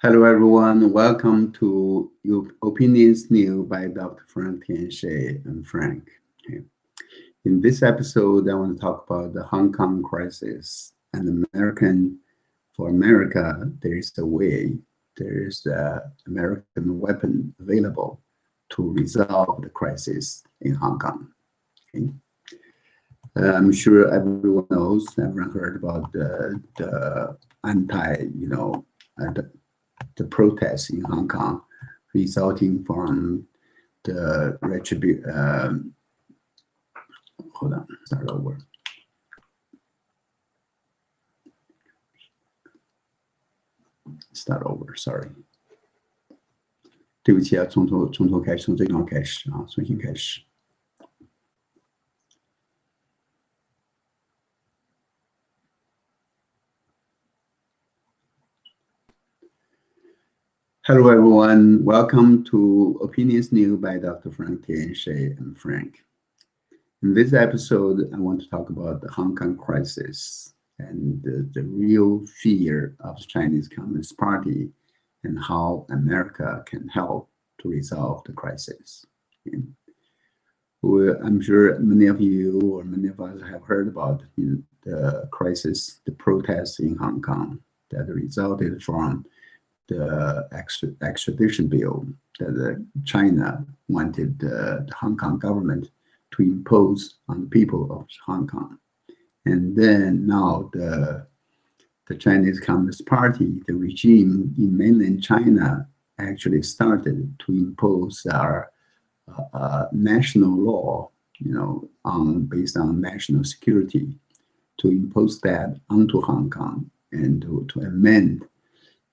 Hello, everyone. Welcome to Your Opinions New by Dr. Frank Tianche and Frank. Okay. In this episode, I want to talk about the Hong Kong crisis and for America, there is a way, there is an American weapon available to resolve the crisis in Hong Kong. Okay. I'm sure everyone knows, everyone heard about the the protests in Hong Kong resulting from the retribution. Hold on, start over. Start over, sorry. 对不起啊，从头开始，从最高开始啊，重新开始。Hello, everyone. Welcome to Opinions New by Dr. Frank Tianche and Frank. In this episode, I want to talk about the Hong Kong crisis and the real fear of the Chinese Communist Party and how America can help to resolve the crisis. Okay. Well, I'm sure many of you or many of us have heard about the crisis, the protests in Hong Kong that resulted from the extradition bill that China wanted the Hong Kong government to impose on the people of Hong Kong. And then now the Chinese Communist Party, the regime in mainland China, actually started to impose our national law, based on national security, to impose that onto Hong Kong and to amend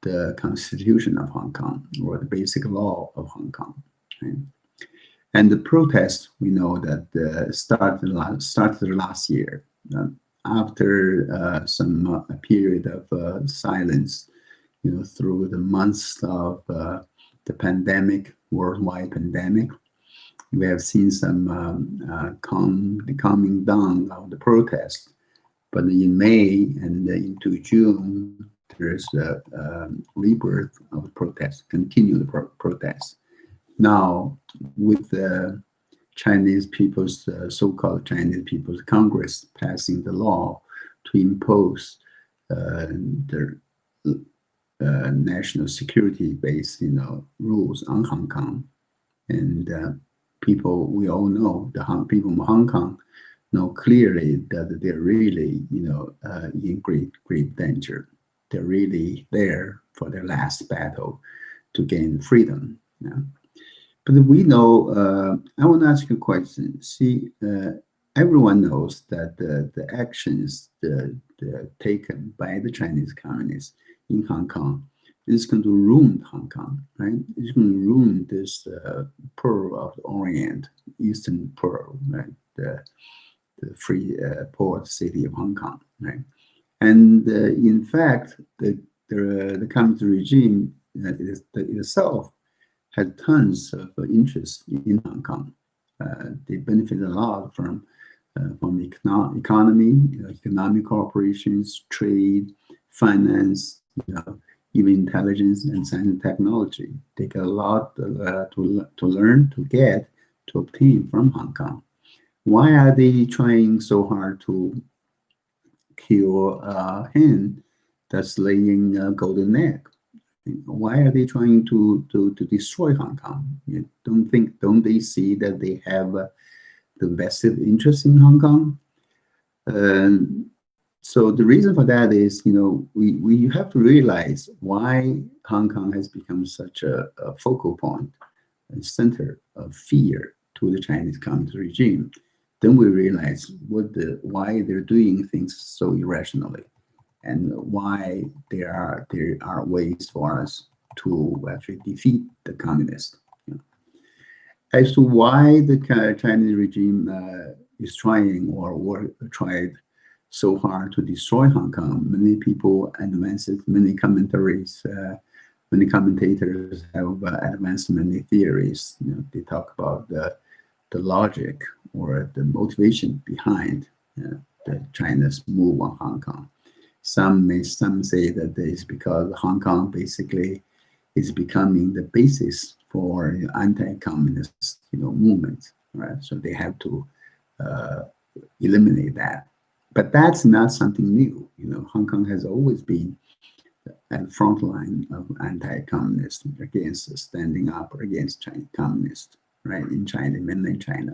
the Constitution of Hong Kong or the basic law of Hong Kong. Right? And the protest, we know that started last year after some period of silence, through the months of the pandemic, worldwide pandemic. We have seen some calming down of the protest, but in May and into June, there's a rebirth of protests, continued protests. Now, with the Chinese People's, so-called Chinese People's Congress passing the law to impose the national security-based, rules on Hong Kong, and we all know, people in Hong Kong know clearly that they're really, in great danger. They're really there for their last battle to gain freedom. Yeah. But we know, I want to ask you a question. See, everyone knows that the actions taken by the Chinese communists in Hong Kong is going to ruin Hong Kong, right? It's going to ruin this pearl of the Orient, Eastern Pearl, right? The free port city of Hong Kong, right? And in fact, the communist regime itself had tons of interest in Hong Kong. They benefited a lot from economy, economic corporations, trade, finance, even intelligence and science and technology. They got a lot to learn, to obtain from Hong Kong. Why are they trying so hard to kill a hen that's laying a golden egg? Why are they trying to destroy Hong Kong? Don't they see that they have the vested interest in Hong Kong? So the reason for that is, we have to realize why Hong Kong has become such a focal point and center of fear to the Chinese Communist regime. Then we realize why they're doing things so irrationally, and why there are ways for us to actually defeat the communists. As to why the Chinese regime is trying or tried so hard to destroy Hong Kong, many people advance it, many commentators have advanced many theories. They talk about the logic or the motivation behind the China's move on Hong Kong. Some say that it's because Hong Kong basically is becoming the basis for anti-communist, movement, right? So they have to uh, eliminate that. But that's not something new. Hong Kong has always been at the front line of anti-communist, against standing up against Chinese communists, right? In China, mainland China.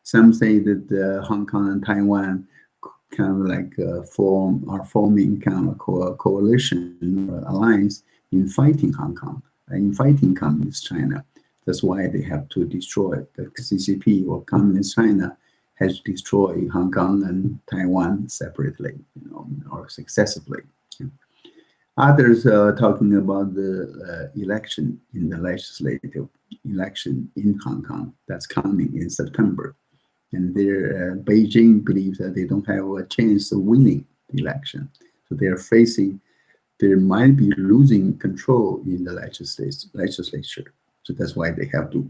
Some say that Hong Kong and Taiwan kind of like forming kind of a coalition or alliance in fighting Hong Kong, in fighting communist China. That's why they have to destroy the CCP, or communist China has destroyed Hong Kong and Taiwan separately, or successively. Others are talking about the election in the legislative election in Hong Kong that's coming in September. And Beijing believes that they don't have a chance of winning the election. So they might be losing control in the legislature. So that's why they have to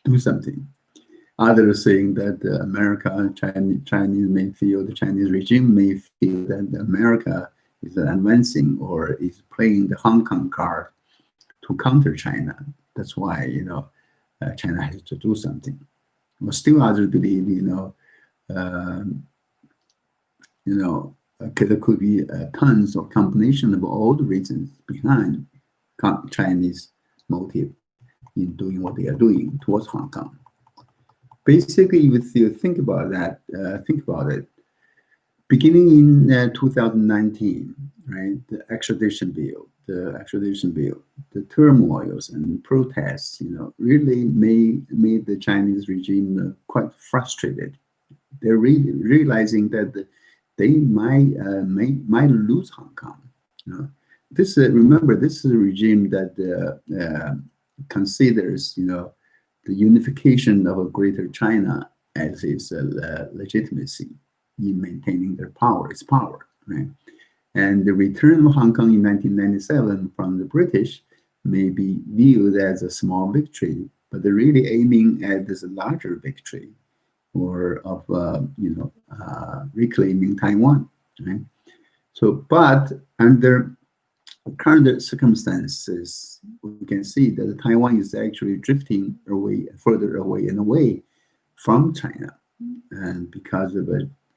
do something. Others saying that the Chinese regime may feel that America is advancing or is playing the Hong Kong card to counter China. That's why, China has to do something. But still others believe, um, there could be tons or combination of all the reasons behind Chinese motive in doing what they are doing towards Hong Kong. Basically, if you think about that, think about it. Beginning in 2019, right, the extradition bill, the turmoils and protests, really made the Chinese regime quite frustrated. They're really realizing that they might lose Hong Kong. Remember, this is a regime that considers, the unification of a greater China as its legitimacy in maintaining its power, right? And the return of Hong Kong in 1997 from the British may be viewed as a small victory, but they're really aiming at this larger victory, or of reclaiming Taiwan, right? So, but under current circumstances, we can see that Taiwan is actually drifting further away and away from China, and because of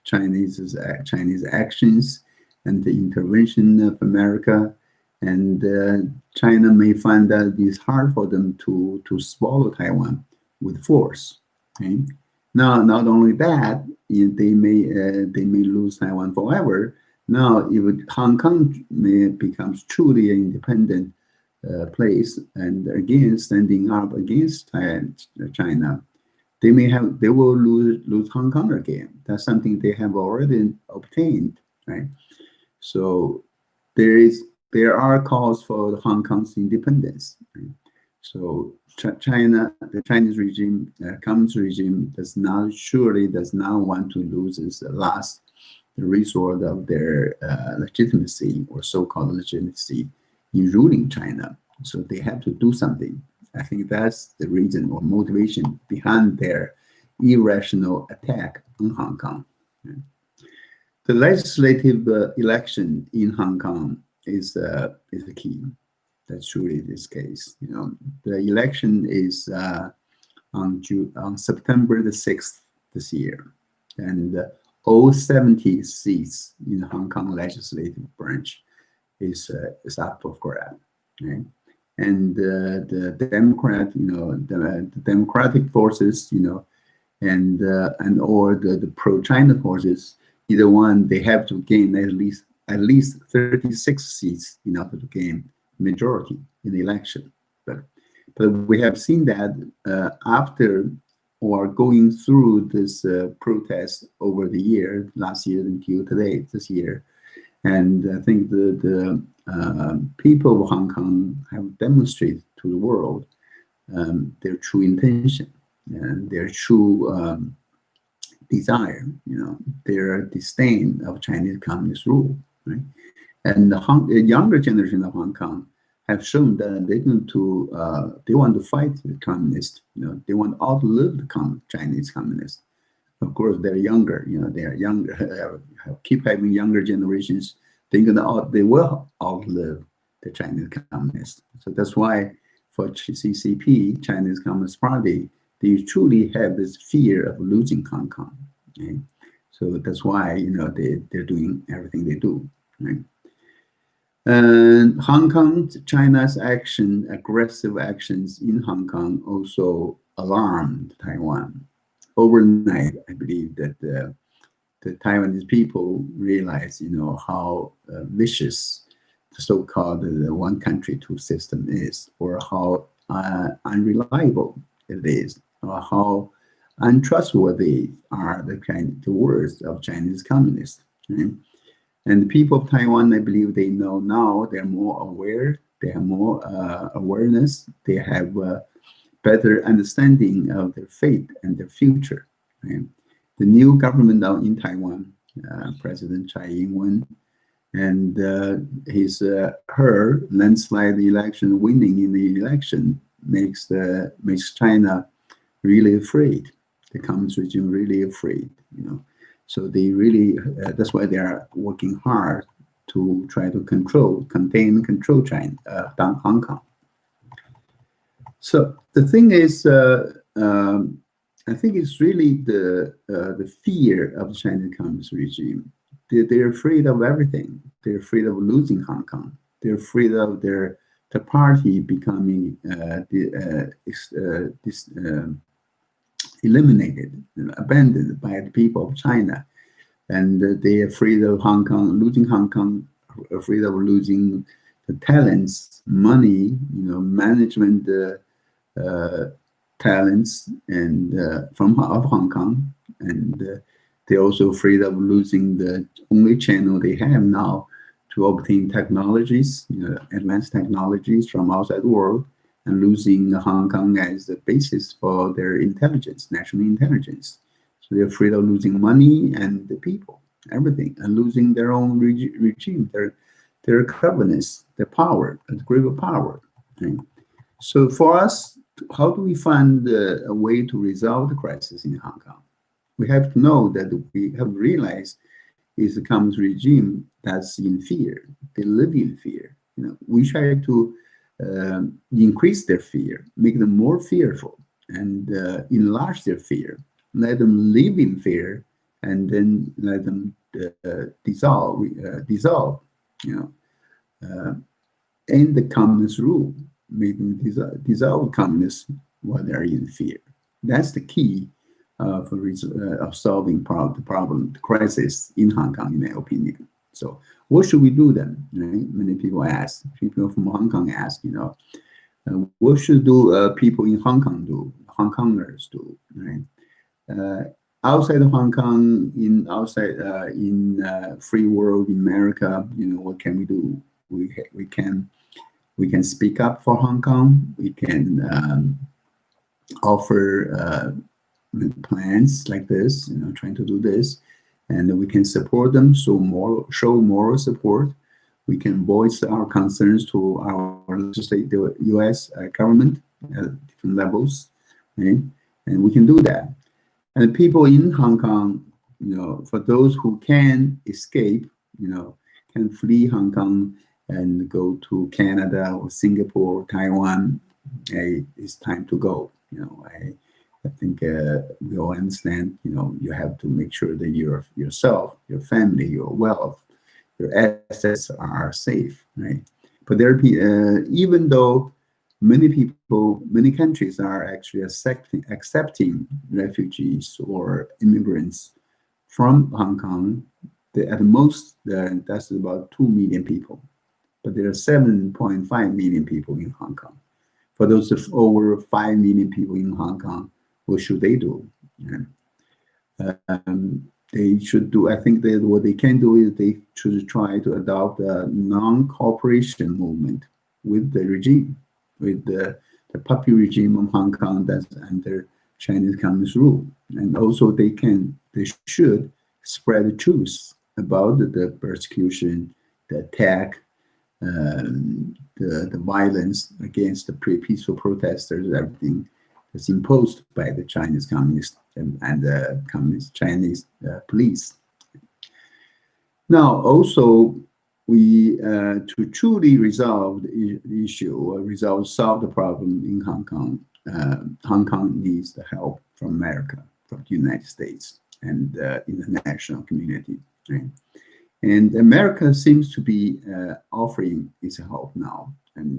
Chinese actions and the intervention of America, and China may find that it's hard for them to swallow Taiwan with force. Okay? Now, not only that, they may lose Taiwan forever. Now, if Hong Kong becomes truly an independent place, and again standing up against China, they will lose Hong Kong again. That's something they have already obtained, right? So there are calls for Hong Kong's independence. Right? So the Chinese regime, communist regime, does not want to lose its last resort of their legitimacy, or so-called legitimacy, in ruling China. So they have to do something. I think that's the reason or motivation behind their irrational attack on Hong Kong. The legislative election in Hong Kong is the key. That's truly this case. The election is on September the 6th this year, and all 70 seats in the Hong Kong legislative branch is up for grab. Right? And the democratic forces, and or the pro-China forces, either one, they have to gain at least 36 seats in order to gain majority in the election. But we have seen that after or going through this protest over the last year until today, this year, and I think the people of Hong Kong have demonstrated to the world their true intention and their true desire, their disdain of Chinese communist rule, right? And the younger generation of Hong Kong have shown that they want to fight the communists. They want to outlive the Chinese communists. Of course, they're younger. They are younger. Keep having younger generations. They will outlive the Chinese Communists. So that's why for CCP, Chinese Communist Party, they truly have this fear of losing Hong Kong. Okay? So that's why they're doing everything they do. Right? And Hong Kong, China's aggressive actions in Hong Kong also alarmed Taiwan. Overnight, I believe that the Taiwanese people realize, how vicious the so-called one country, two system is, or how unreliable it is, or how untrustworthy are the words of Chinese communists. Right? And the people of Taiwan, I believe they know now, they're more aware, they have more awareness, they have better understanding of their fate and their future. Right? The new government now in Taiwan, President Tsai Ing-wen, and her landslide election, winning in the election, makes China really afraid. The communist regime really afraid. So they really, that's why they are working hard to try to control China, Hong Kong. So the thing is, I think it's really the fear of the Chinese Communist regime. They're afraid of everything. They're afraid of losing Hong Kong. They're afraid of the party becoming eliminated, abandoned by the people of China. And they're afraid of losing Hong Kong, afraid of losing the talents, money, management talents, and of Hong Kong. And they're also afraid of losing the only channel they have now to obtain technologies, advanced technologies from outside the world, and losing Hong Kong as the basis for their intelligence, national intelligence. So they're afraid of losing money and the people, everything, and losing their own regime, their governance, their power, the grip of power. Okay? So for us, how do we find a way to resolve the crisis in Hong Kong? We have to know that we have realized is the communist regime that's in fear. They live in fear. We try to increase their fear, make them more fearful, and enlarge their fear. Let them live in fear, and then let them dissolve. End the communist rule, make them dissolve communists while they're in fear. That's the key of solving the crisis in Hong Kong, in my opinion. So what should we do then? Right? Many people ask, people from Hong Kong ask, what should people in Hong Kong do, Hong Kongers do, right? Outside of Hong Kong, in free world, in America, what can we do? We can speak up for Hong Kong. We can offer plans like this, trying to do this, and we can support them. Show moral support. We can voice our concerns to our legislative U.S. government at different levels, right? And we can do that. And people in Hong Kong, for those who can escape, can flee Hong Kong and go to Canada or Singapore, Taiwan, it's time to go. I think we all understand, you have to make sure that yourself, your family, your wealth, your assets are safe, right? But even though many countries are actually accepting refugees or immigrants from Hong Kong, at most, that's about 2 million people. But there are 7.5 million people in Hong Kong. For those of over 5 million people in Hong Kong, what should they do? They should do, I think that what they can do is they should try to adopt a non-cooperation movement with the regime, with the puppet regime of Hong Kong that's under Chinese Communist rule. And also they should spread the truth about the persecution, the attack, the violence against the peaceful protesters, everything that's imposed by the Chinese communists and the communist Chinese police. Now, also, we to truly resolve the issue or solve the problem in Hong Kong, Hong Kong needs the help from America, from the United States, and international community. Right? And America seems to be offering its help now, and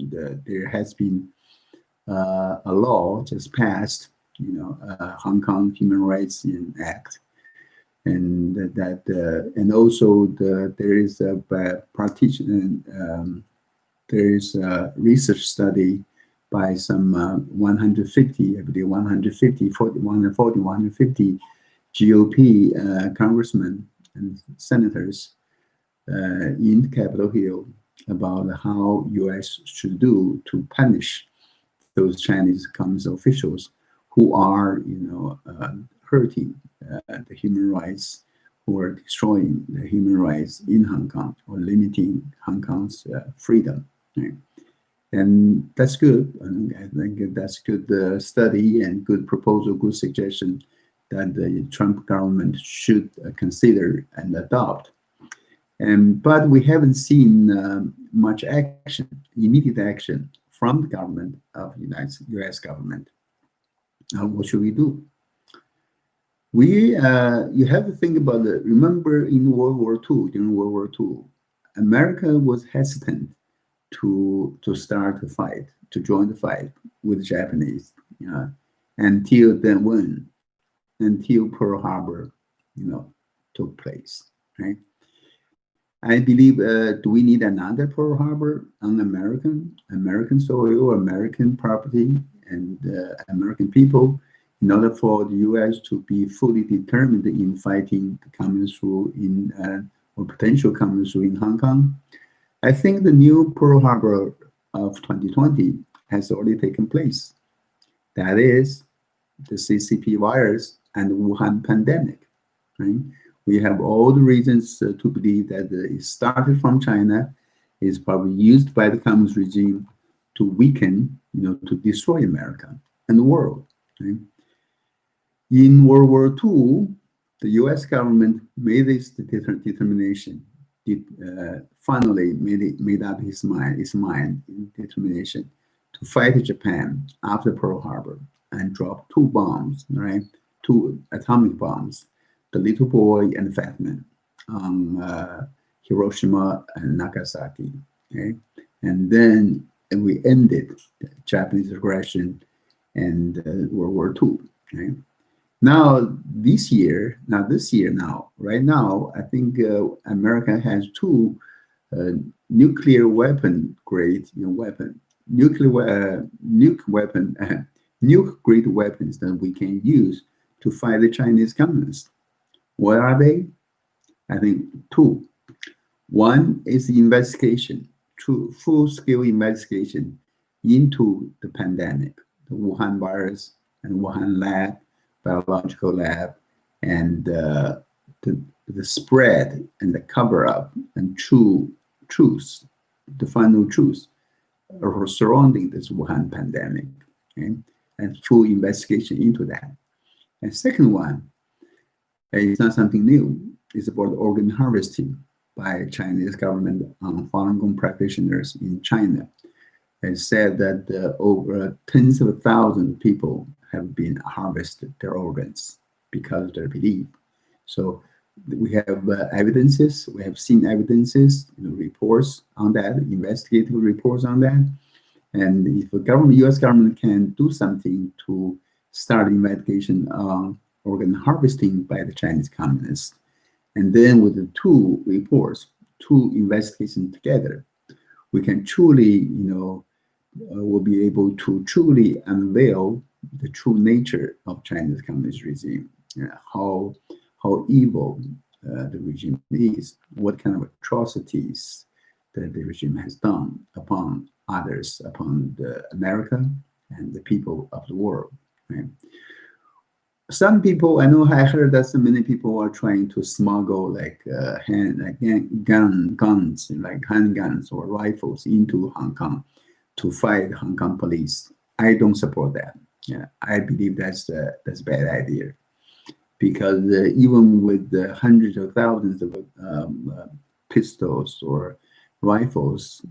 there has been a law just passed, Hong Kong Human Rights Act, and and also there is a partition. There is a research study by some 150, I believe 150, 40, 140, 150 GOP congressmen and senators in Capitol Hill about how U.S. should do to punish those Chinese Communist officials who are, hurting the human rights, who are destroying the human rights in Hong Kong or limiting Hong Kong's freedom. Right? And that's good. I think that's good study and good proposal, good suggestion that the Trump government should consider and adopt. But we haven't seen much action, immediate action from the government of the U.S. government. Now, what should we do? You have to think about it. Remember in World War II, during World War II, America was hesitant to start a fight, to join the fight with the Japanese, until then when, until Pearl Harbor, took place, right? I believe, do we need another Pearl Harbor on American soil, American property, and American people in order for the U.S. to be fully determined in fighting the communist rule or potential communist rule in Hong Kong? I think the new Pearl Harbor of 2020 has already taken place. That is the CCP virus and the Wuhan pandemic, right? We have all the reasons to believe that it started from China, is probably used by the communist regime to weaken, to destroy America and the world. Right? In World War II, the U.S. government made this determination. It finally made up its mind determination to fight Japan after Pearl Harbor and drop two bombs, right? Two atomic bombs, the little boy and the fat man, on Hiroshima and Nagasaki. Okay? And then we ended the Japanese aggression and World War II. Okay? Right now, I think America has two nuclear weapon grade weapon, nuke grade weapons that we can use to fight the Chinese communists. What are they? I think two. One is the investigation, full-scale investigation into the pandemic, the Wuhan virus and Wuhan lab, biological lab, and the spread and the cover-up and truth, the final truth surrounding this Wuhan pandemic, okay? And full investigation into that. And second one, it's not something new. It's about organ harvesting by Chinese government on Falun Gong practitioners in China. It said that over tens of thousands of people have been harvested their organs because of their belief. So we have evidences. We have seen evidences, reports on that, investigative reports on that. And if the U.S. government can do something to start investigation on organ harvesting by the Chinese communists, and then with the two reports, two investigations together, we can truly, will be able to truly unveil the true nature of Chinese communist regime, how evil the regime is, what kind of atrocities that the regime has done upon others, upon America and the people of the world. Right? Some people, I heard that so many people are trying to smuggle guns, like handguns or rifles into Hong Kong to fight Hong Kong police. I don't support that. Yeah, I believe that's a bad idea, because even with hundreds of thousands of pistols or rifles,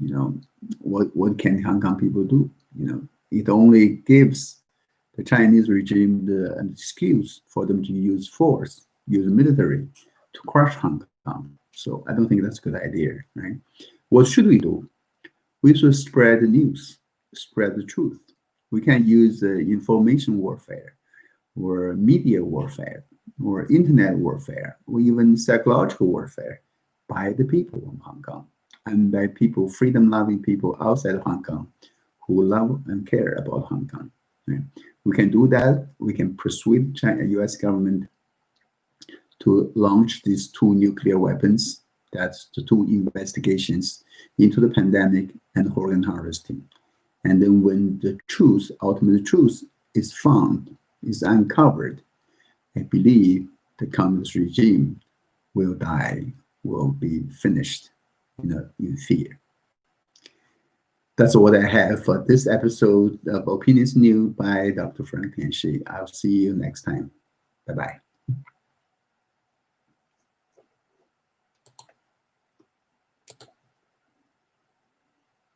what can Hong Kong people do? It only gives the Chinese regime an excuse for them to use force, use military to crush Hong Kong. So I don't think that's a good idea, right? What should we do? We should spread the news, spread the truth. We can use information warfare or media warfare or internet warfare or even psychological warfare by the people of Hong Kong and by people, freedom-loving people outside of Hong Kong who love and care about Hong Kong. Right? We can do that. We can persuade China, U.S. government to launch these two nuclear weapons. That's the two investigations into the pandemic and organ harvesting. And then when the truth, ultimate truth, is found, is uncovered, I believe the communist regime will die, will be finished in fear. That's what I have for this episode of Opinions New by Dr. Frank Tianshi. I'll see you next time. Bye-bye.